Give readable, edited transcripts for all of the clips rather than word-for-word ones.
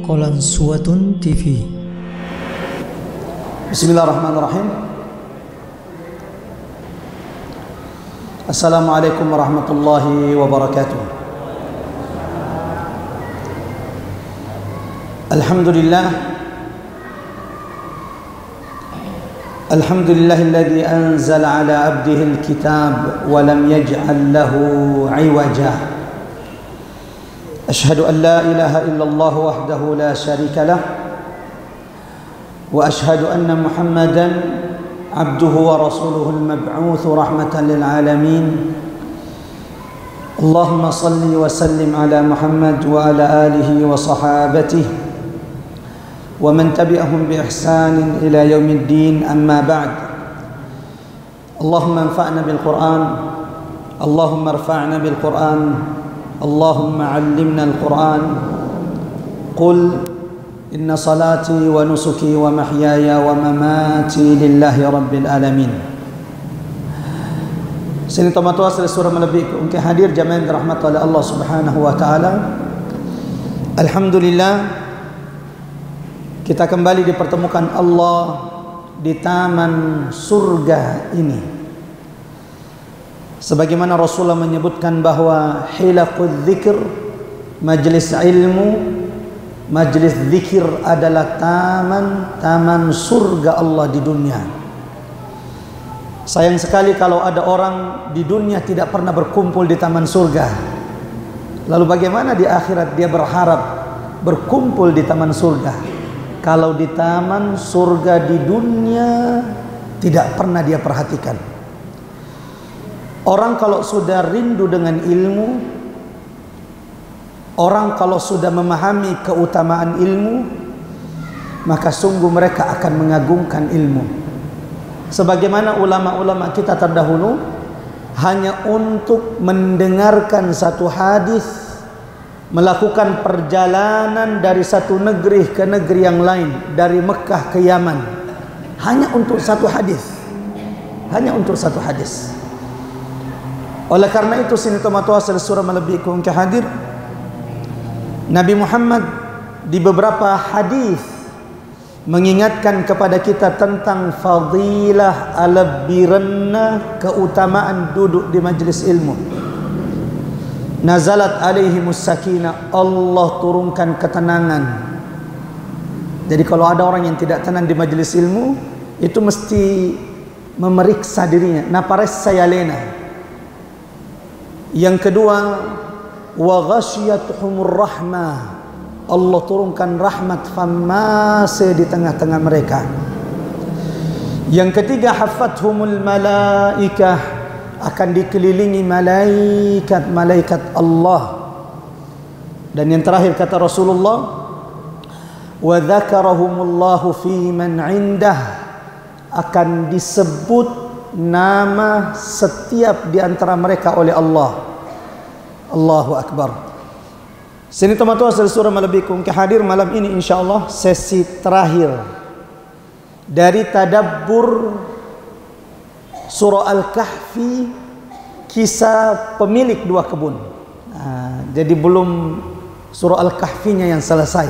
Qalansuwatun TV. Bismillahirrahmanirrahim. Assalamualaikum warahmatullahi wabarakatuh. Alhamdulillahilladzi anzala ala abdihil kitab wa lam yaj'al lahu 'iwaja. Ashhadu an la ilaha illallah wahdahu la syarika lah wa ashhadu anna Muhammadan abduhu wa rasuluhu al-mab'utsu rahmatan lil alamin. Allahumma salli wa sallim ala Muhammad wa ala alihi wa sahabatihi wa man tabi'ahum bi ihsanin ila yaumiddin, amma ba'd. Allahumma anfa'na bil Qur'an, Allahumma irfa'na bil Qur'an, Allahumma 'allimna al-Qur'an. Qul inna salati wa nusuki wa mahyaya wa mamati lillahi rabbil alamin. Sini tomatua surah melebih ke hadir jamaah rahmat oleh Allah Subhanahu wa taala. Alhamdulillah, kita kembali dipertemukan Allah di taman surga ini. Sebagaimana Rasulullah menyebutkan bahwa hilaqul dzikr, majlis ilmu, majlis zikir adalah taman surga Allah di dunia. Sayang sekali kalau ada orang di dunia tidak pernah berkumpul di taman surga. Lalu bagaimana di akhirat dia berharap berkumpul di taman surga, kalau di taman surga di dunia tidak pernah dia perhatikan? Orang kalau sudah rindu dengan ilmu, orang kalau sudah memahami keutamaan ilmu, maka sungguh mereka akan mengagungkan ilmu. Sebagaimana ulama-ulama kita terdahulu hanya untuk mendengarkan satu hadis, melakukan perjalanan dari satu negeri ke negeri yang lain, dari Mekah ke Yaman, hanya untuk satu hadis, hanya untuk satu hadis. Oleh karena itu sini tomatua surah melebihkan ke hadir Nabi Muhammad di beberapa hadis mengingatkan kepada kita tentang fadilah alabiranna, keutamaan duduk di majlis ilmu. Nazalat alaihimus sakinah, Allah turunkan ketenangan. Jadi kalau ada orang yang tidak tenang di majlis ilmu, itu mesti memeriksa dirinya. Napares saya lena. Yang kedua, wa ghasyiyatuhumur rahmah, Allah turunkan rahmat famase di tengah-tengah mereka. Yang ketiga, hafathumul malaikah, akan dikelilingi malaikat Allah. Dan yang terakhir kata Rasulullah, wa dzakarahumullahu fi man indah, akan disebut nama setiap di antara mereka oleh Allah. Allahu Akbar. Sini teman-teman surah melebihkan ke hadir malam ini insyaallah sesi terakhir dari tadabbur surah Al-Kahfi, kisah pemilik dua kebun. Jadi belum surah Al-Kahfinya yang selesai,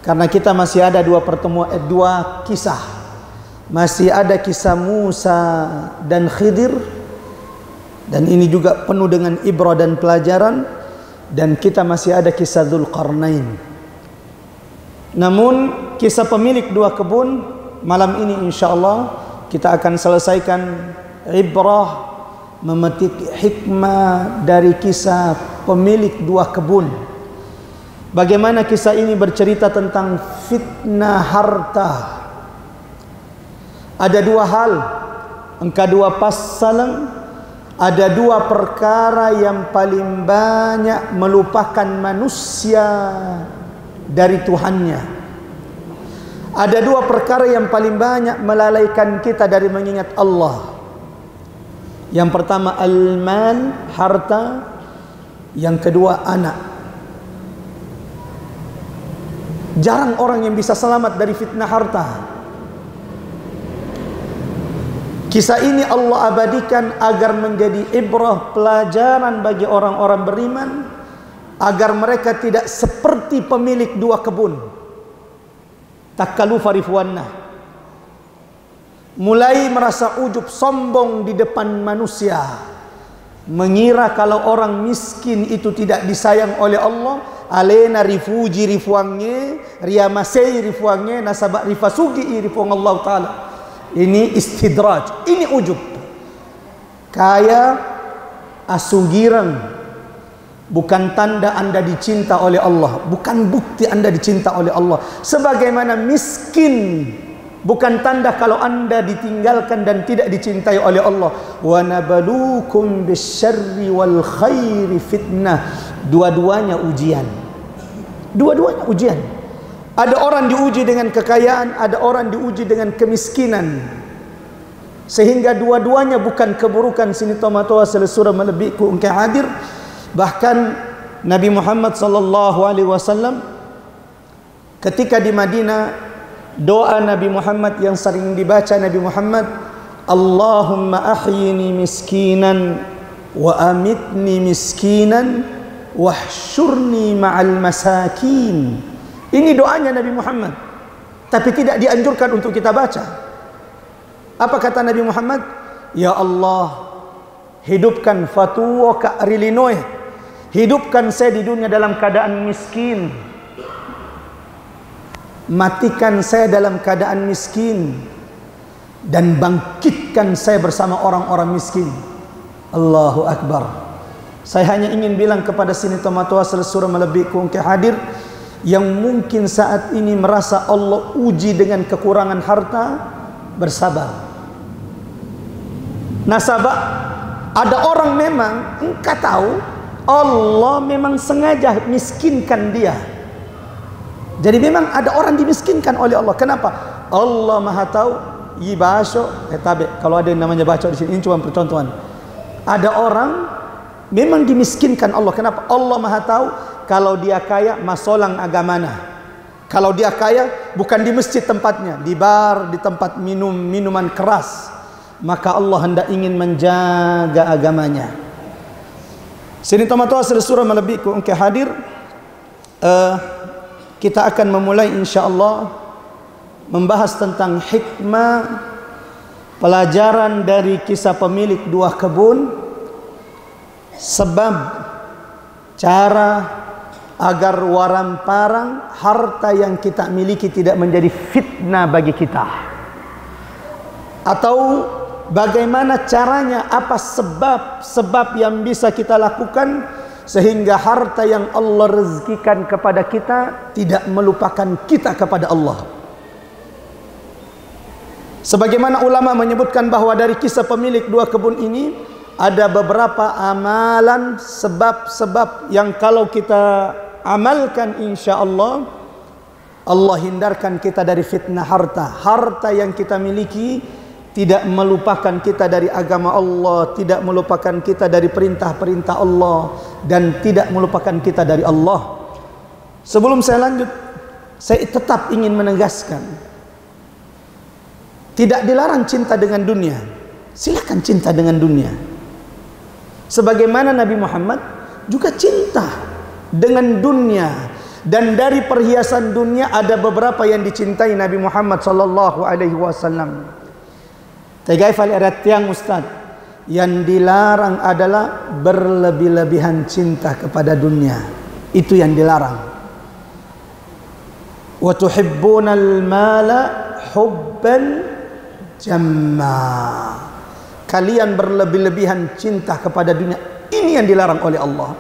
karena kita masih ada dua kisah. Masih ada kisah Musa dan Khidir, dan ini juga penuh dengan ibrah dan pelajaran. Dan kita masih ada kisah Dzulqarnain. Namun kisah pemilik dua kebun malam ini insyaallah kita akan selesaikan ibrah, memetik hikmah dari kisah pemilik dua kebun. Bagaimana kisah ini bercerita tentang fitnah harta. Ada dua hal, engkau dua pasalan, ada dua perkara yang paling banyak melupakan manusia dari Tuhannya. Ada dua perkara yang paling banyak melalaikan kita dari mengingat Allah. Yang pertama al-mal, harta. Yang kedua anak. Jarang orang yang bisa selamat dari fitnah harta. Kisah ini Allah abadikan agar menjadi ibrah, pelajaran bagi orang-orang beriman, agar mereka tidak seperti pemilik dua kebun. Takalufa rifwanna, mulai merasa ujub sombong di depan manusia, mengira kalau orang miskin itu tidak disayang oleh Allah. Alena rifuji rifuange, riamasei rifuange, nasabak rifasugi rifuang Allah Ta'ala. Ini istidraj, ini ujub. Kaya asugiran bukan tanda Anda dicinta oleh Allah, bukan bukti Anda dicinta oleh Allah. Sebagaimana miskin bukan tanda kalau Anda ditinggalkan dan tidak dicintai oleh Allah. Wa nabalukum bisyarri wal khairi fitnah. Dua-duanya ujian. Dua-duanya ujian. Ada orang diuji dengan kekayaan, ada orang diuji dengan kemiskinan. Sehingga dua-duanya bukan keburukan. Sini tomatoa selesura melebiku engkau hadir. Bahkan Nabi Muhammad sallallahu alaihi wasallam ketika di Madinah, doa Nabi Muhammad yang sering dibaca Nabi Muhammad, Allahumma ahyini miskinan wa amitni miskinan wahsyurni ma'al masakin. Ini doanya Nabi Muhammad, tapi tidak dianjurkan untuk kita baca. Apa kata Nabi Muhammad? Ya Allah, hidupkan Fatuwa ka Illinois, hidupkan saya di dunia dalam keadaan miskin, matikan saya dalam keadaan miskin, dan bangkitkan saya bersama orang-orang miskin. Allahu Akbar. Saya hanya ingin bilang kepada sini tomatoa selesura melebiku engkau hadir, yang mungkin saat ini merasa Allah uji dengan kekurangan harta, bersabar. Nasabah, ada orang memang engkau tahu Allah memang sengaja miskinkan dia. Jadi memang ada orang dimiskinkan oleh Allah. Kenapa? Allah Maha tahu. Yi baso, tabe. Kalau ada yang namanya baca di sini, ini cuma percontohan. Ada orang memang dimiskinkan Allah. Kenapa? Allah Maha tahu. Kalau dia kaya, masolang agamana. Kalau dia kaya, bukan di masjid tempatnya, di bar, di tempat minuman keras. Maka Allah hendak ingin menjaga agamanya. Sini tomatoa selesura melebiku engkau hadir. Kita akan memulai insyaAllah membahas tentang hikmah pelajaran dari kisah pemilik dua kebun, sebab cara agar waramparang harta yang kita miliki tidak menjadi fitnah bagi kita, atau bagaimana caranya, apa sebab yang bisa kita lakukan sehingga harta yang Allah rezekikan kepada kita tidak melupakan kita kepada Allah. Sebagaimana ulama menyebutkan bahwa dari kisah pemilik dua kebun ini ada beberapa amalan, sebab-sebab yang kalau kita amalkan insya-Allah, Allah hindarkan kita dari fitnah harta. Harta yang kita miliki tidak melupakan kita dari agama Allah, tidak melupakan kita dari perintah-perintah Allah, dan tidak melupakan kita dari Allah. Sebelum saya lanjut, saya tetap ingin menegaskan, tidak dilarang cinta dengan dunia. Silakan cinta dengan dunia. Sebagaimana Nabi Muhammad juga cinta dengan dunia. Dan dari perhiasan dunia ada beberapa yang dicintai Nabi Muhammad sallallahu alaihi wasallam. Tagaifal tiang Ustaz, yang dilarang adalah berlebih-lebihan cinta kepada dunia. Itu yang dilarang. Wa tuhibbunal mala hubban jamma. Kalian berlebih-lebihan cinta kepada dunia. Ini yang dilarang oleh Allah.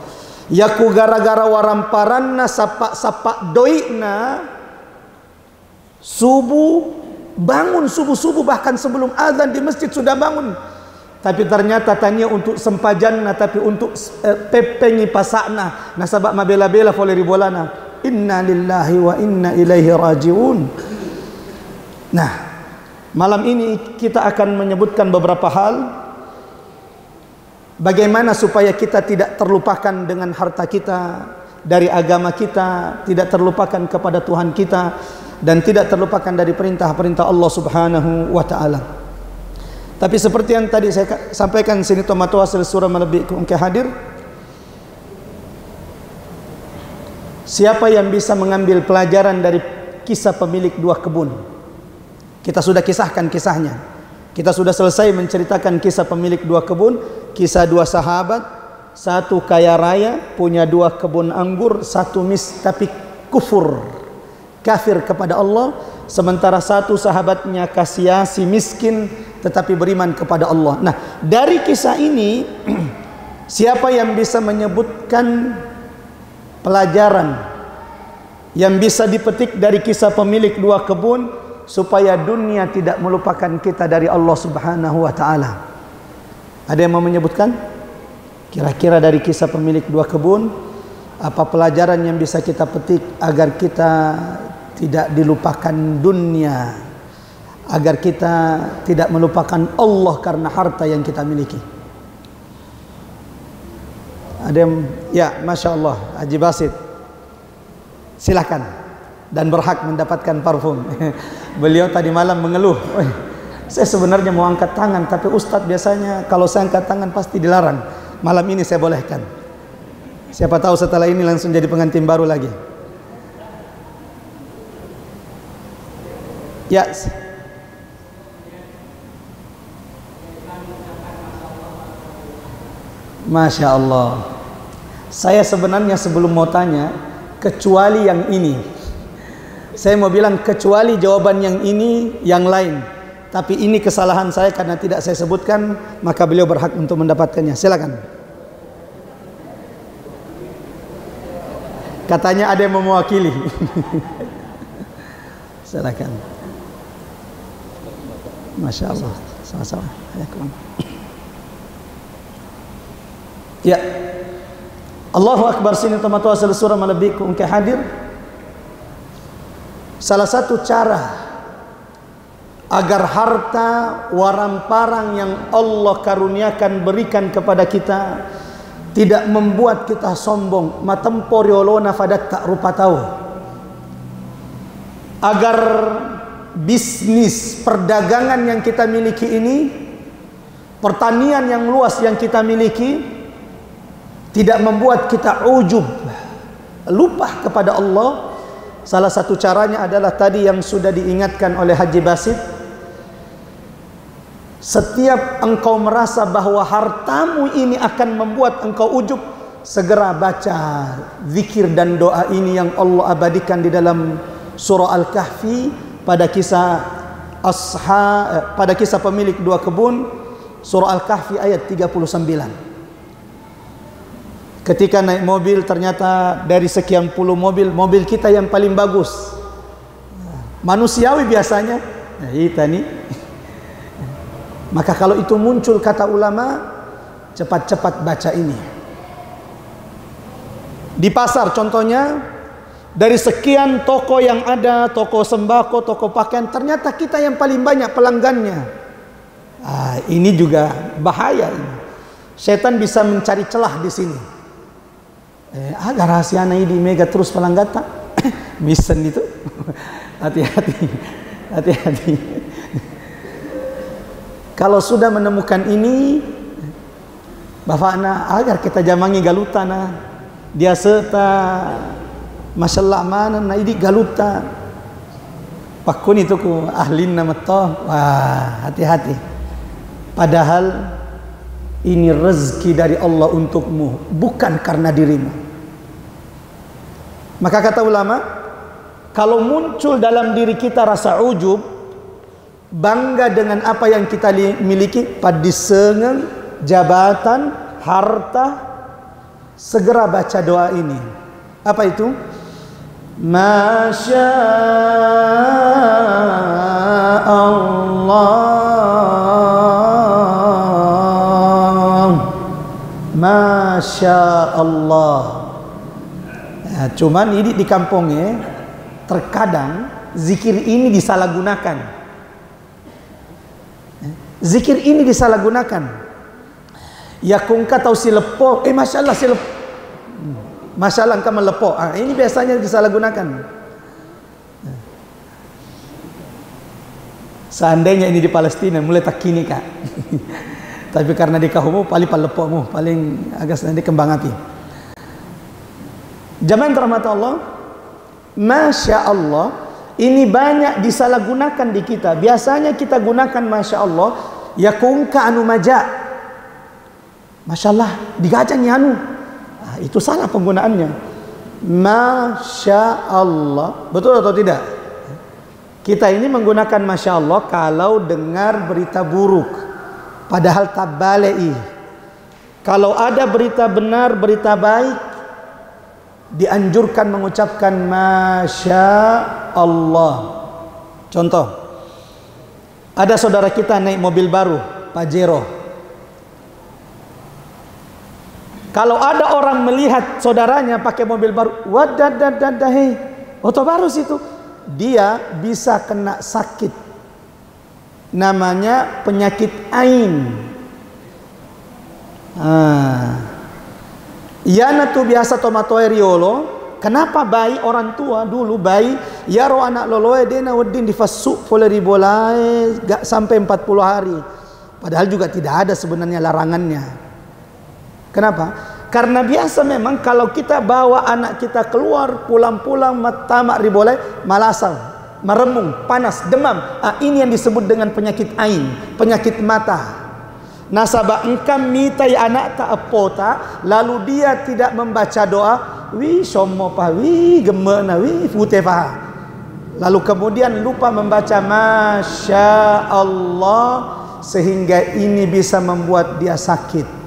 Yaku gara-gara waramparanna sapak-sapak doikna subuh, bangun subuh-subuh, bahkan sebelum azan di masjid sudah bangun. Tapi ternyata tanya untuk sempajanna, tapi untuk pepengi pasakna. Nasabak mabela-bela foleh ribolana. Inna lillahi wa inna ilaihi rajiun. Nah, malam ini kita akan menyebutkan beberapa hal bagaimana supaya kita tidak terlupakan dengan harta kita, dari agama kita, tidak terlupakan kepada Tuhan kita, dan tidak terlupakan dari perintah-perintah Allah Subhanahu wa taala. Tapi seperti yang tadi saya sampaikan sini tomatoa selesura melebihi engkau hadir, Siapa yang bisa mengambil pelajaran dari kisah pemilik dua kebun? Kita sudah kisahkan kisahnya. Kita sudah selesai menceritakan kisah pemilik dua kebun, kisah dua sahabat, satu kaya raya punya dua kebun anggur, satu tapi kafir kepada Allah, sementara satu sahabatnya kasiasi miskin tetapi beriman kepada Allah. Nah, dari kisah ini siapa yang bisa menyebutkan pelajaran yang bisa dipetik dari kisah pemilik dua kebun supaya dunia tidak melupakan kita dari Allah Subhanahu wa taala? Ada yang mau menyebutkan? Kira-kira dari kisah pemilik dua kebun, apa pelajaran yang bisa kita petik agar kita tidak dilupakan dunia, agar kita tidak melupakan Allah karena harta yang kita miliki? Ada yang, ya, Masya Allah, Haji Basit, silakan, dan berhak mendapatkan parfum. Beliau tadi malam mengeluh, saya sebenarnya mau angkat tangan, tapi Ustadz biasanya kalau saya angkat tangan pasti dilarang. Malam ini saya bolehkan. Siapa tahu setelah ini langsung jadi pengantin baru lagi. Ya. Masya Allah. Saya sebenarnya sebelum mau tanya, kecuali yang ini, saya mau bilang kecuali jawaban yang ini, yang lain. Tapi ini kesalahan saya karena tidak saya sebutkan, maka beliau berhak untuk mendapatkannya. Silakan. Katanya ada yang mewakili. Silakan. Masya Allah. Sama-sama. Ya. Allahu Akbar, sini tomato asal surah malabiku ke hadir. Salah satu cara agar harta waramparang yang Allah karuniakan berikan kepada kita tidak membuat kita sombong, matempo riolona fadat tak rupa tahu, agar bisnis perdagangan yang kita miliki ini, pertanian yang luas yang kita miliki, tidak membuat kita ujub, lupa kepada Allah. Salah satu caranya adalah tadi yang sudah diingatkan oleh Haji Basit. Setiap engkau merasa bahwa hartamu ini akan membuat engkau ujub, segera baca zikir dan doa ini yang Allah abadikan di dalam surah Al-Kahfi pada kisah pada kisah pemilik dua kebun, surah Al-Kahfi ayat 39. Ketika naik mobil, ternyata dari sekian puluh mobil, mobil kita yang paling bagus. Manusiawi biasanya. Nah, kita nih. Maka kalau itu muncul, kata ulama, cepat-cepat baca ini. Di pasar contohnya, dari sekian toko yang ada, toko sembako, toko pakaian, ternyata kita yang paling banyak pelanggannya. Ini juga bahaya ini. Setan bisa mencari celah di sini. Agar rahasia ini mega terus pelanggan tak misen itu. Hati-hati, hati-hati. Kalau sudah menemukan ini, bafana agar kita jamangi galuta na dia serta masyaallah mana na ini galuta pakun itu ku ahlin nama toh. Wah, hati-hati. Padahal ini rezeki dari Allah untukmu, bukan karena dirimu. Maka kata ulama, kalau muncul dalam diri kita rasa ujub, bangga dengan apa yang kita miliki, padisengen, jabatan, harta, segera baca doa ini. Apa itu? Masya Allah, Masya Allah. Nah, cuman ini di kampungnya terkadang zikir ini disalahgunakan. Zikir ini disalahgunakan. Ya kungka tahu si lepo, masya Allah si lepo, masya Allah engkau melepo. Ini biasanya disalahgunakan. Seandainya ini di Palestina mulai tak kini kak. Tapi karena di kahumu paling palepomu paling agak nanti kembang api. Jamaah rahmat Allah, Masya Allah, ini banyak disalahgunakan di kita. Biasanya kita gunakan Masya Allah, yakungka anu maja. Masya Allah, digajangnya anu. Nah, itu salah penggunaannya. Masya Allah, betul atau tidak? Kita ini menggunakan Masya Allah kalau dengar berita buruk, padahal tabalei. Kalau ada berita benar, berita baik, dianjurkan mengucapkan Masya Allah. Contoh, ada saudara kita naik mobil baru, Pajero. Kalau ada orang melihat saudaranya pakai mobil baru, wadadadadahi, oto baru situ, dia bisa kena sakit, namanya penyakit ain. Iana tuh biasa tomatoe riolo. Kenapa bayi orang tua dulu bayi yaro anak loloe dena wedin difasuk poleri bolae gak sampai 40 hari. Padahal juga tidak ada sebenarnya larangannya. Kenapa? Karena biasa memang kalau kita bawa anak kita keluar pulang-pulang matamak ribolai malasang, meremung, panas, demam. Ini yang disebut dengan penyakit ain, penyakit mata. Nasabah engkam mitai anak tak apota, lalu dia tidak membaca doa, wi somo pa, wi gemena, wi futefa. Lalu kemudian lupa membaca Masya Allah, sehingga ini bisa membuat dia sakit.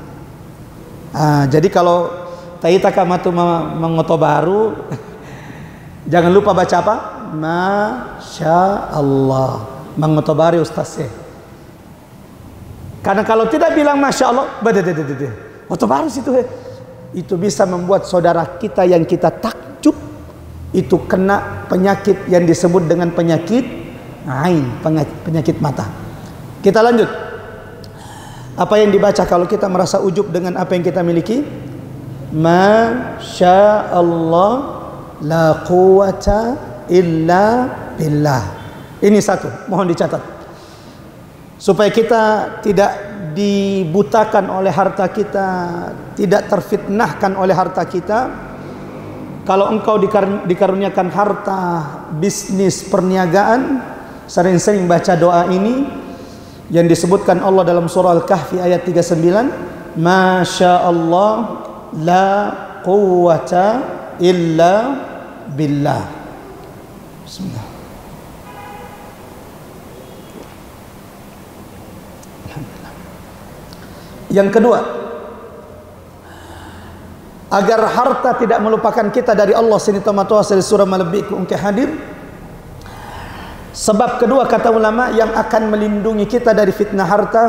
Jadi kalau taita kamatu mengoto baru, jangan lupa baca apa? Masya Allah, mengoto baru ustaznya. Karena kalau tidak bilang Masya Allah, oto baru situ, itu bisa membuat saudara kita yang kita takjub itu kena penyakit yang disebut dengan penyakit ain, penyakit mata. Kita lanjut. Apa yang dibaca kalau kita merasa ujub dengan apa yang kita miliki? Masya Allah, la quwata illa billah. Ini satu, mohon dicatat. Supaya kita tidak dibutakan oleh harta kita, tidak terfitnahkan oleh harta kita. Kalau engkau dikaruniakan harta, bisnis, perniagaan, sering-sering baca doa ini yang disebutkan Allah dalam surah Al-Kahfi ayat 39, Masya Allah la quwwata illa billah. Bismillah. Yang kedua, agar harta tidak melupakan kita dari Allah sini tamatoa surah Malabik ungke hadir. Sebab kedua kata ulama yang akan melindungi kita dari fitnah harta,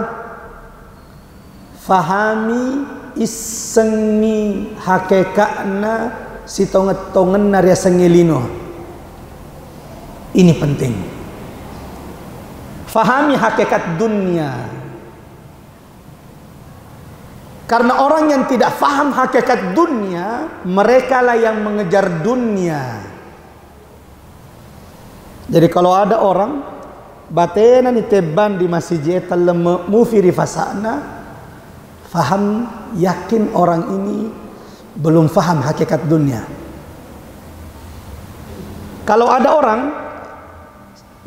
fahami isengi hakekatna sitonget-tongen narya sengelino. Ini penting. Fahami hakikat dunia. Karena orang yang tidak faham hakikat dunia, mereka lah yang mengejar dunia. Jadi kalau ada orang batena ni teban di masjid talem mufiri fasana, faham, yakin orang ini belum faham hakikat dunia. Kalau ada orang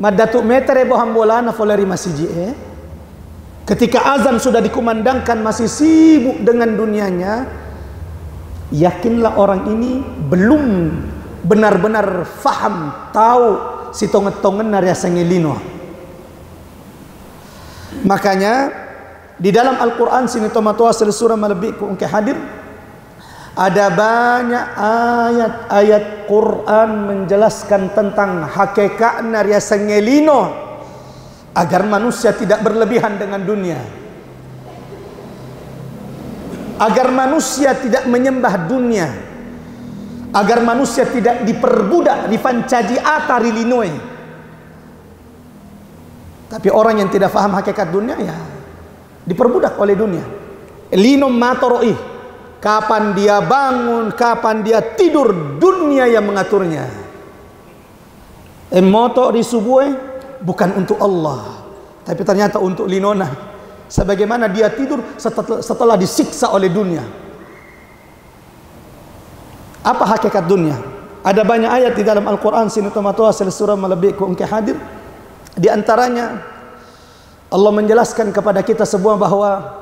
madatu metere boham bolana foleri masjid, ketika azan sudah dikumandangkan masih sibuk dengan dunianya, yakinlah orang ini belum benar-benar faham, tahu si tonget-tongen narya sengelino. Makanya di dalam Al-Quran sini tomatoa surah Malabik ungke hadir, ada banyak ayat-ayat Quran menjelaskan tentang hakikat narya sengelino, agar manusia tidak berlebihan dengan dunia, agar manusia tidak menyembah dunia, agar manusia tidak diperbudak, difancaji atari linoi. Tapi orang yang tidak faham hakikat dunia, ya diperbudak oleh dunia. Linom matoroi, kapan dia bangun, kapan dia tidur, dunia yang mengaturnya. Emoto risubue bukan untuk Allah, tapi ternyata untuk linona. Sebagaimana dia tidur setelah disiksa oleh dunia. Apa hakikat dunia? Ada banyak ayat di dalam Al-Quran sinutamatua surah melebih ku engke hadir. Di antaranya Allah menjelaskan kepada kita semua bahwa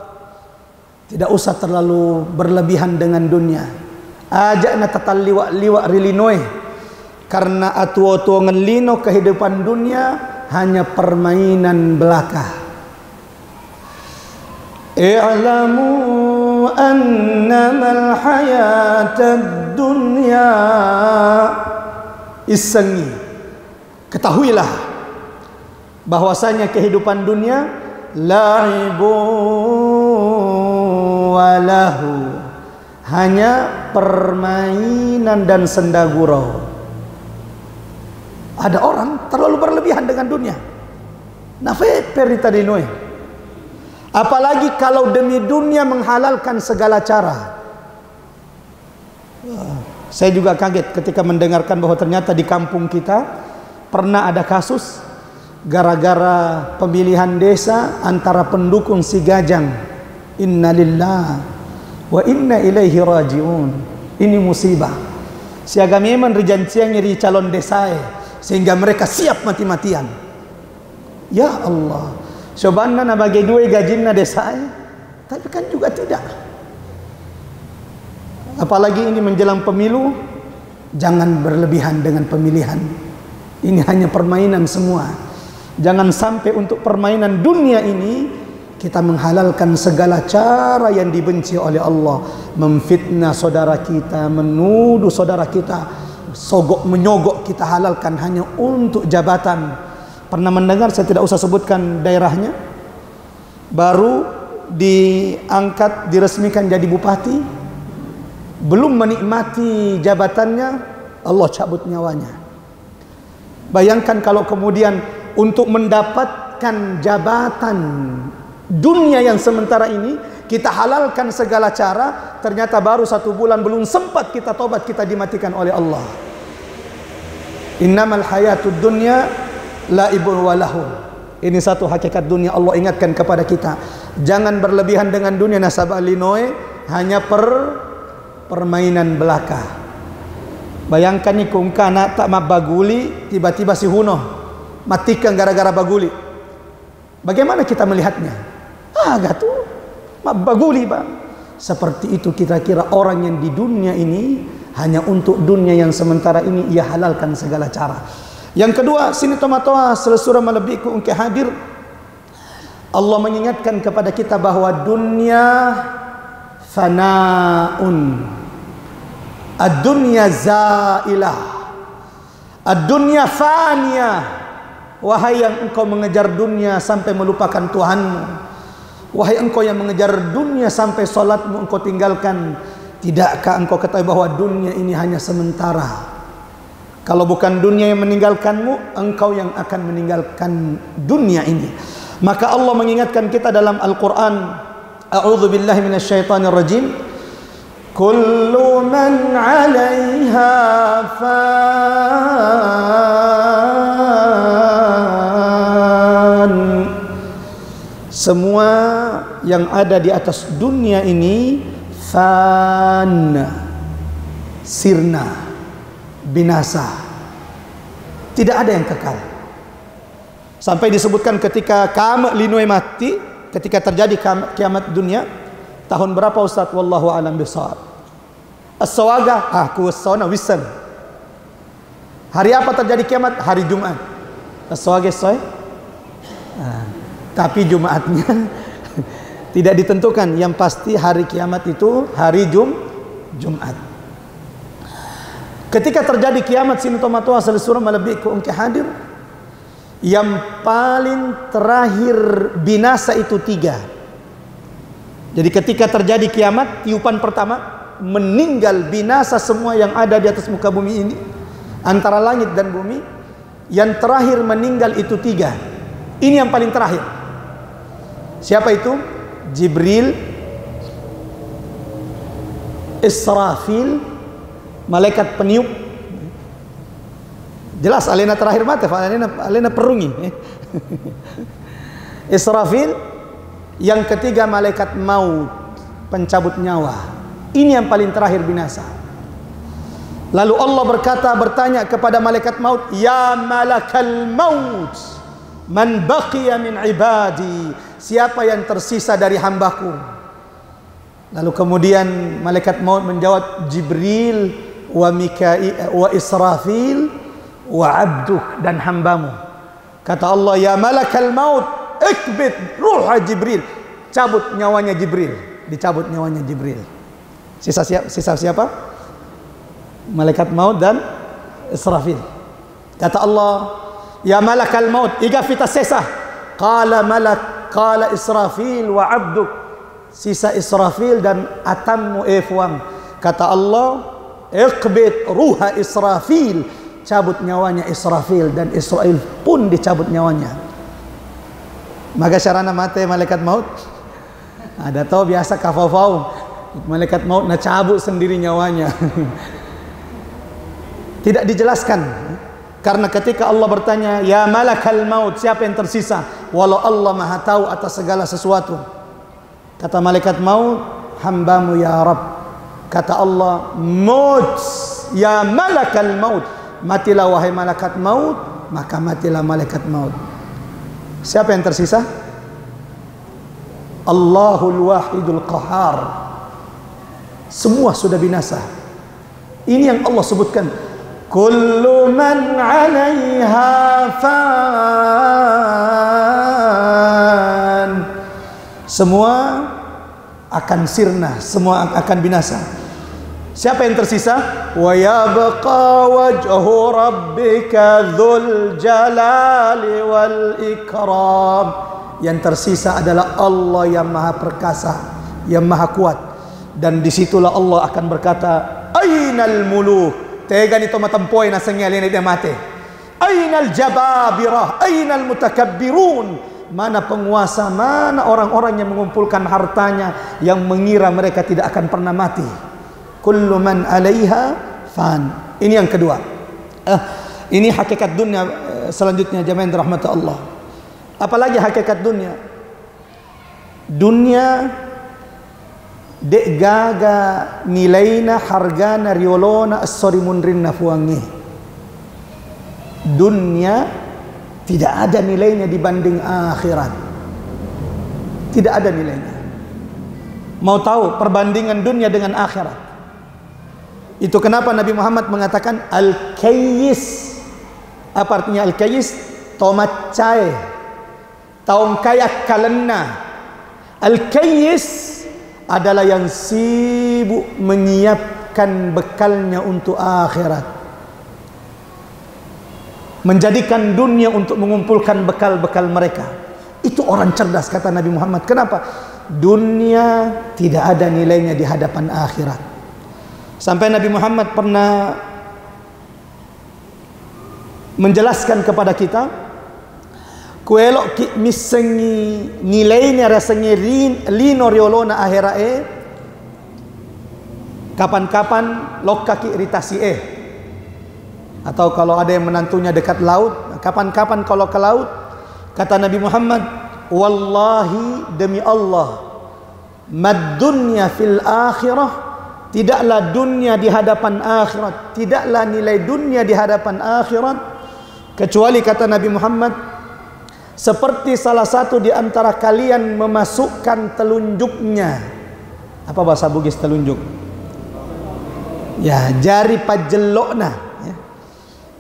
tidak usah terlalu berlebihan dengan dunia. Ajakna tatal liwak rilinoy, karena atuo-tuo ngelino kehidupan dunia hanya permainan belaka. I'lamu annamal hayatad dunya, isengi, ketahuilah bahwasanya kehidupan dunia la'ibu walahu, hanya permainan dan senda gurau. Ada orang terlalu berlebihan dengan dunia. Nafe perita dinoi. Apalagi kalau demi dunia menghalalkan segala cara. Saya juga kaget ketika mendengarkan bahwa ternyata di kampung kita pernah ada kasus gara-gara pemilihan desa antara pendukung si Gajang. Innalillah wa inna ilaihi rajiun. Ini musibah. Si agameman rijancian nyeri calon desa sehingga mereka siap mati-matian. Ya Allah, cobaanna na bagi dua gajinna desa, tapi kan juga tidak. Apalagi ini menjelang pemilu, jangan berlebihan dengan pemilihan. Ini hanya permainan semua. Jangan sampai untuk permainan dunia ini kita menghalalkan segala cara yang dibenci oleh Allah. Memfitnah saudara kita, menuduh saudara kita, sogok menyogok kita halalkan hanya untuk jabatan. Pernah mendengar, saya tidak usah sebutkan daerahnya, baru diangkat, diresmikan jadi bupati, belum menikmati jabatannya Allah cabut nyawanya. Bayangkan kalau kemudian untuk mendapatkan jabatan dunia yang sementara ini kita halalkan segala cara, ternyata baru 1 bulan belum sempat kita tobat, kita dimatikan oleh Allah. Innamal hayatud dunya la'ibun walahun. Ini satu hakikat dunia. Allah ingatkan kepada kita, jangan berlebihan dengan dunia. Nasab alinoe hanya permainan belaka. Bayangkan nih kungkana tak mabaguli, tiba-tiba si Huno matikan gara-gara baguli. Bagaimana kita melihatnya? Gatu mabaguli bang. Seperti itu kira-kira orang yang di dunia ini hanya untuk dunia yang sementara ini ia halalkan segala cara. Yang kedua, sini tomatoa surah melebihiku engke hadir. Allah mengingatkan kepada kita bahwa dunia fanaun, ad-dunya zailah, ad-dunya faniyah. Wahai yang engkau mengejar dunia sampai melupakan Tuhanmu, wahai engkau yang mengejar dunia sampai solatmu engkau tinggalkan, tidakkah engkau ketahui bahwa dunia ini hanya sementara? Kalau bukan dunia yang meninggalkanmu, engkau yang akan meninggalkan dunia ini. Maka Allah mengingatkan kita dalam Al-Quran, a'udzu billahi minasyaitonir rajim, kullu man 'alaiha fan. Semua yang ada di atas dunia ini fan, sirna, binasa. Tidak ada yang kekal. Sampai disebutkan ketika kamat linoi mati, ketika terjadi kiamat dunia, tahun berapa Ustaz? Wallahu a'lam bishawab. As-sawaga, kuwasana wisan. Hari apa terjadi kiamat? Hari Jumat. As-sawaga soy. Tapi Jumatnya tidak ditentukan. Yang pasti hari kiamat itu hari Jumat. Ketika terjadi kiamat sintomatua surah melebihi ku engke hadir. Yang paling terakhir binasa itu 3. Jadi ketika terjadi kiamat, tiupan pertama meninggal binasa semua yang ada di atas muka bumi ini, antara langit dan bumi. Yang terakhir meninggal itu 3. Ini yang paling terakhir. Siapa itu? Jibril, Israfil, malaikat peniup. Jelas alena terakhir mati, alena perungi. Israfil, yang ketiga malaikat maut, pencabut nyawa. Ini yang paling terakhir binasa. Lalu Allah bertanya kepada malaikat maut, ya malakal maut, man baqiya min ibadi, siapa yang tersisa dari hambaku? Lalu kemudian malaikat maut menjawab, Jibril wa Mikail wa Israfil wa abduk, dan hambamu. Kata Allah, ya malakal maut, ikbit ruha Jibril, cabut nyawanya Jibril. Dicabut nyawanya Jibril. Sisa siapa? Malaikat maut dan Israfil. Kata Allah, ya malakal maut, iga fita sesa. Qala Israfil wa abduk, sisa Israfil dan atammu efuam. Kata Allah, iqbit ruha Israfil, cabut nyawanya Israfil, dan Israfil pun dicabut nyawanya. Maka syarana mate malaikat maut. Ada tahu biasa kafau-fau, malaikat maut nak cabut sendiri nyawanya. Tidak dijelaskan, karena ketika Allah bertanya, ya malakal maut, siapa yang tersisa, walau Allah maha tahu atas segala sesuatu. Kata malaikat maut, hambamu ya Rabb. Kata Allah, maut ya malakal maut, matilah wahai malaikat maut. Maka matilah malaikat maut. Siapa yang tersisa? Allahul wahidul qahar. Semua sudah binasa. Ini yang Allah sebutkan, kullu man 'alaiha fan. Semua akan sirna, semua akan binasa. Siapa yang tersisa? Wa yabqa wajhu rabbika dzul jalali wal ikram. Yang tersisa adalah Allah yang maha perkasa, yang maha kuat. Dan disitulah Allah akan berkata, ainal muluk, tega ni tomatempoi na sengel ini dia mati. Ainal jababirah, ainal mutakabbirun, mana penguasa, mana orang-orang yang mengumpulkan hartanya, yang mengira mereka tidak akan pernah mati. Kullu man 'alaiha fan. Ini yang kedua. Ini hakikat dunia. Selanjutnya jemaah rahmat Allah. Apalagi hakikat dunia? Dunia dek gaga nilaina hargana riolona as-sorimunrinna fuangi. Dunia tidak ada nilainya dibanding akhirat. Tidak ada nilainya. Mau tahu perbandingan dunia dengan akhirat? Itu kenapa Nabi Muhammad mengatakan al-kayyis. Apa artinya al-kayyis? Tomat cae, taong kayak kalena. Al-kayyis adalah yang sibuk menyiapkan bekalnya untuk akhirat, menjadikan dunia untuk mengumpulkan bekal-bekal mereka. Itu orang cerdas, kata Nabi Muhammad. Kenapa? Dunia tidak ada nilainya di hadapan akhirat. Sampai Nabi Muhammad pernah menjelaskan kepada kita, kuelok ki misengi nilainya rasanya lino riolona akhirae, kapan-kapan lokaki iritasi atau kalau ada yang menantunya dekat laut, kapan-kapan kalau ke laut, kata Nabi Muhammad, wallahi demi Allah, mad dunya fil akhirah, tidaklah dunia di hadapan akhirat, tidaklah nilai dunia di hadapan akhirat, kecuali kata Nabi Muhammad, seperti salah satu di antara kalian memasukkan telunjuknya. Apa bahasa Bugis telunjuk? Ya, jari pajelokna. Ya.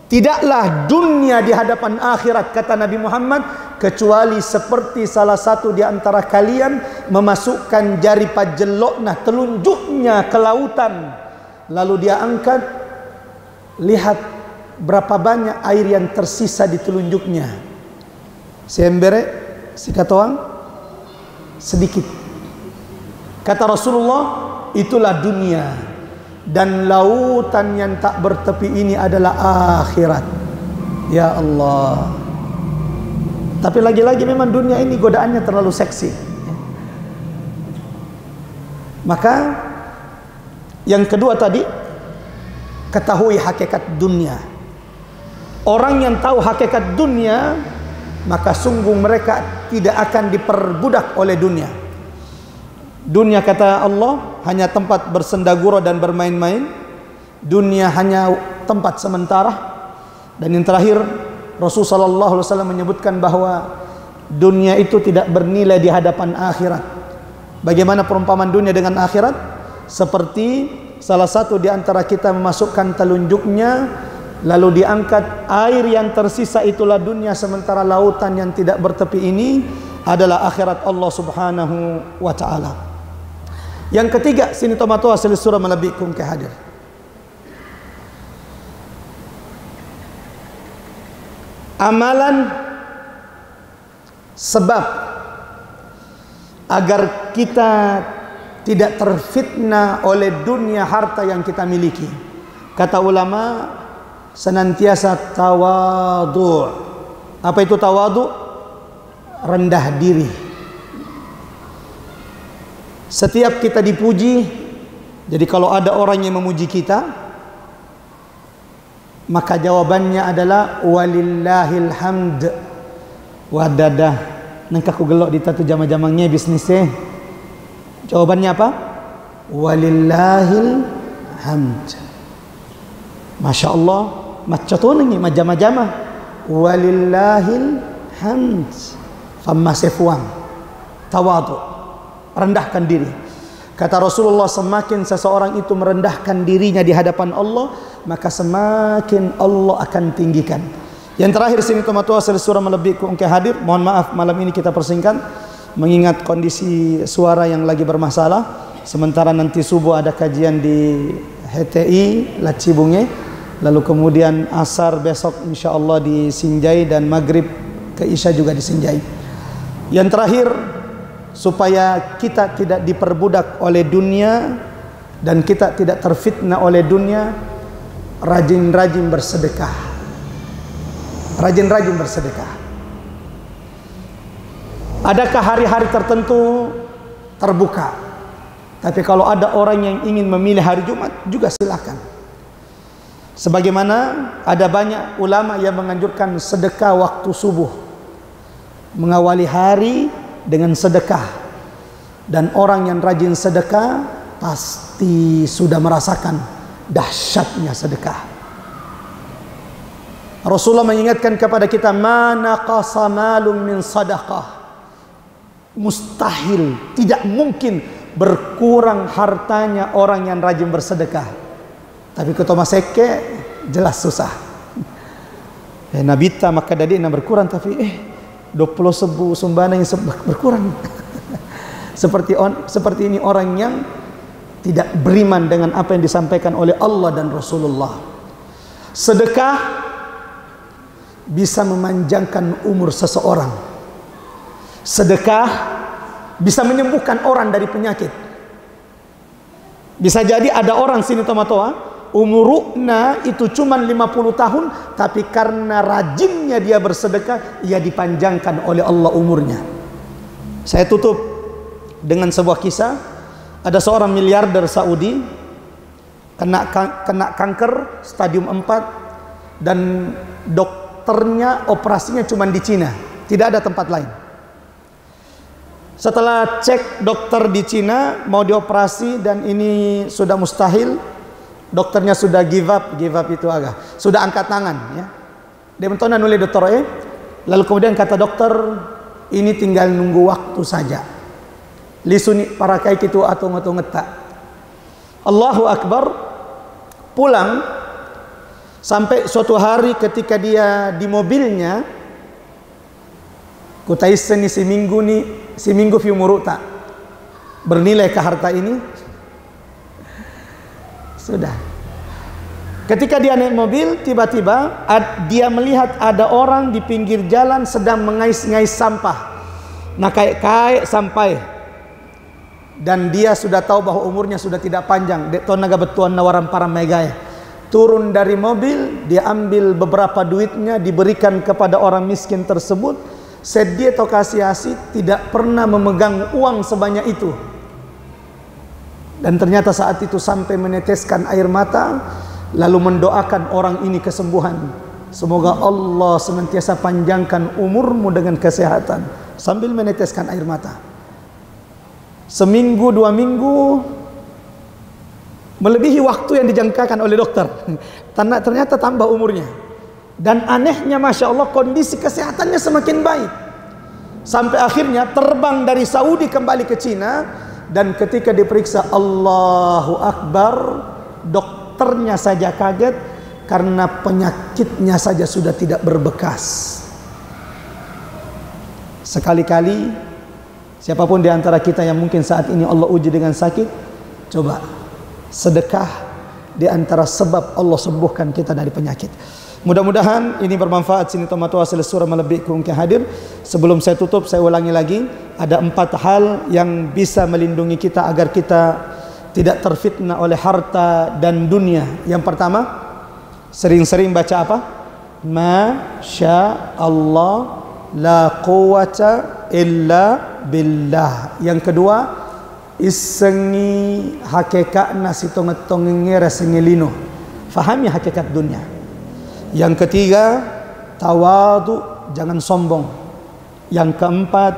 Tidaklah dunia di hadapan akhirat, kata Nabi Muhammad, kecuali seperti salah satu di antara kalian memasukkan jari pajelokna, telunjuknya ke lautan, lalu dia angkat, lihat berapa banyak air yang tersisa di telunjuknya. Sembere sikatoang sedikit. Kata Rasulullah, itulah dunia, dan lautan yang tak bertepi ini adalah akhirat. Ya Allah. Tapi lagi-lagi memang dunia ini godaannya terlalu seksi. Maka yang kedua tadi, ketahui hakikat dunia. Orang yang tahu hakikat dunia, maka sungguh mereka tidak akan diperbudak oleh dunia. Dunia, kata Allah, hanya tempat bersendagura dan bermain-main. dunia hanya tempat sementara. Dan yang terakhir, Rasulullah SAW menyebutkan bahwa dunia itu tidak bernilai di hadapan akhirat. Bagaimana perumpamaan dunia dengan akhirat? Seperti salah satu di antara kita memasukkan telunjuknya, lalu diangkat air yang tersisa, itulah dunia, sementara lautan yang tidak bertepi ini adalah akhirat Allah Subhanahu wa ta'ala. Yang ketiga, sini tomato asal surah malabikum ke hadir. Amalan sebab agar kita tidak terfitnah oleh dunia harta yang kita miliki. Kata ulama, senantiasa tawadhu. Apa itu tawadhu? Rendah diri. Setiap kita dipuji, jadi kalau ada orang yang memuji kita, maka jawabannya adalah walillahil hamd. Wadadah nengka ku gelok di tatu jama-jamangnya bisnisnya. Jawabannya apa? Walillahil hamd. Masya Allah, macam tu ni majama-jama. Walillahil hamd. Famma sefuang. Tawadhu. Rendahkan diri. Kata Rasulullah, semakin seseorang itu merendahkan dirinya di hadapan Allah, maka semakin Allah akan tinggikan. Yang terakhir sini tomatua surah melebih ke hadir. Mohon maaf malam ini kita persingkat mengingat kondisi suara yang lagi bermasalah. Sementara nanti subuh ada kajian di HTI Lacibunge, lalu kemudian asar besok insyaallah di Sinjai, dan maghrib ke isya juga di Sinjai. Yang terakhir, supaya kita tidak diperbudak oleh dunia dan kita tidak terfitnah oleh dunia, rajin-rajin bersedekah. Rajin-rajin bersedekah. Adakah hari-hari tertentu terbuka? Tapi kalau ada orang yang ingin memilih hari Jumat, juga silakan. Sebagaimana ada banyak ulama yang menganjurkan sedekah waktu subuh, mengawali hari dengan sedekah. Dan orang yang rajin sedekah pasti sudah merasakan dahsyatnya sedekah. Rasulullah mengingatkan kepada kita, mana naqasa malun min sadaqah. Mustahil, tidak mungkin berkurang hartanya orang yang rajin bersedekah. Tapi ketoma seke jelas susah. Nabita maka dadi na berkurang, tapi 20 sebu sumbangan yang berkurang. Seperti ini orang yang tidak beriman dengan apa yang disampaikan oleh Allah dan Rasulullah. Sedekah bisa memanjangkan umur seseorang. Sedekah bisa menyembuhkan orang dari penyakit. Bisa jadi ada orang sini tomatoa, umurnya itu cuma 50 tahun, tapi karena rajinnya dia bersedekah, ia dipanjangkan oleh Allah umurnya. Saya tutup dengan sebuah kisah. Ada seorang miliarder Saudi kena kanker stadium 4, dan dokternya operasinya cuma di Cina, tidak ada tempat lain. Setelah cek dokter di Cina mau dioperasi dan ini sudah mustahil, dokternya sudah give up itu agak sudah angkat tangan ya. Dia mentona nulis dokter lalu kemudian kata dokter, ini tinggal nunggu waktu saja. Lisuni para kai itu atau ngeta. Allahu Akbar. Pulang, sampai suatu hari ketika dia di mobilnya, kutaisen si minggu fi muruta, bernilai ke harta ini. Sudah. Ketika dia naik mobil, tiba-tiba dia melihat ada orang di pinggir jalan sedang mengais-ngais sampah. Nah kayak sampai. Dan dia sudah tahu bahwa umurnya sudah tidak panjang. Dek naga betuan nawaran para megaya. Turun dari mobil, dia ambil beberapa duitnya, diberikan kepada orang miskin tersebut. Sedih atau kasih tidak pernah memegang uang sebanyak itu. Dan ternyata saat itu sampai meneteskan air mata, lalu mendoakan orang ini kesembuhan. Semoga Allah senantiasa panjangkan umurmu dengan kesehatan, sambil meneteskan air mata. Seminggu 2 minggu melebihi waktu yang dijangkakan oleh dokter. Ternyata tambah umurnya. Dan anehnya Masya Allah, kondisi kesehatannya semakin baik. Sampai akhirnya terbang dari Saudi kembali ke Cina. Dan ketika diperiksa, Allahu Akbar, dokternya saja kaget karena penyakitnya saja sudah tidak berbekas. Sekali-kali siapapun di antara kita yang mungkin saat ini Allah uji dengan sakit, coba sedekah di antara sebab Allah sembuhkan kita dari penyakit. Mudah-mudahan ini bermanfaat. Sini tomatua surah melebih ke hadir. Sebelum saya tutup, saya ulangi lagi, ada 4 hal yang bisa melindungi kita agar kita tidak terfitnah oleh harta dan dunia. Yang pertama, sering-sering baca apa? Masya Allah la quwata illa billah. Yang kedua, isengi hakikatna sitong-tongengera sengelino, fahami hakikat dunia. Yang ketiga, tawadu, jangan sombong. Yang keempat,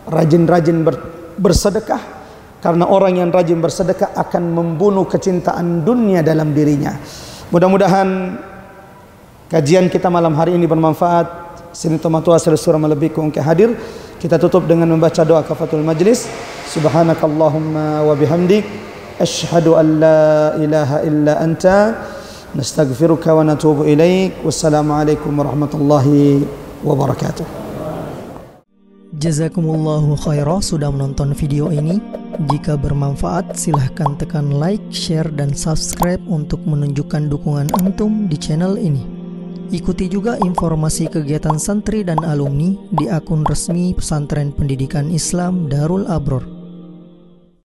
rajin-rajin bersedekah, karena orang yang rajin bersedekah akan membunuh kecintaan dunia dalam dirinya. Mudah-mudahan kajian kita malam hari ini bermanfaat. Sini tomatua surah melebih ke hadir. Kita tutup dengan membaca doa kafatul majlis. Subhanakallahumma wa bihamdik, asyhadu an la ilaha illa anta, nastaghfiruka wa natubu ilaik. Wassalamualaikum warahmatullahi wabarakatuh. Jazakumullahu khairah sudah menonton video ini. Jika bermanfaat, silahkan tekan like, share, dan subscribe untuk menunjukkan dukungan antum di channel ini. Ikuti juga informasi kegiatan santri dan alumni di akun resmi Pesantren Pendidikan Islam Darul Abror.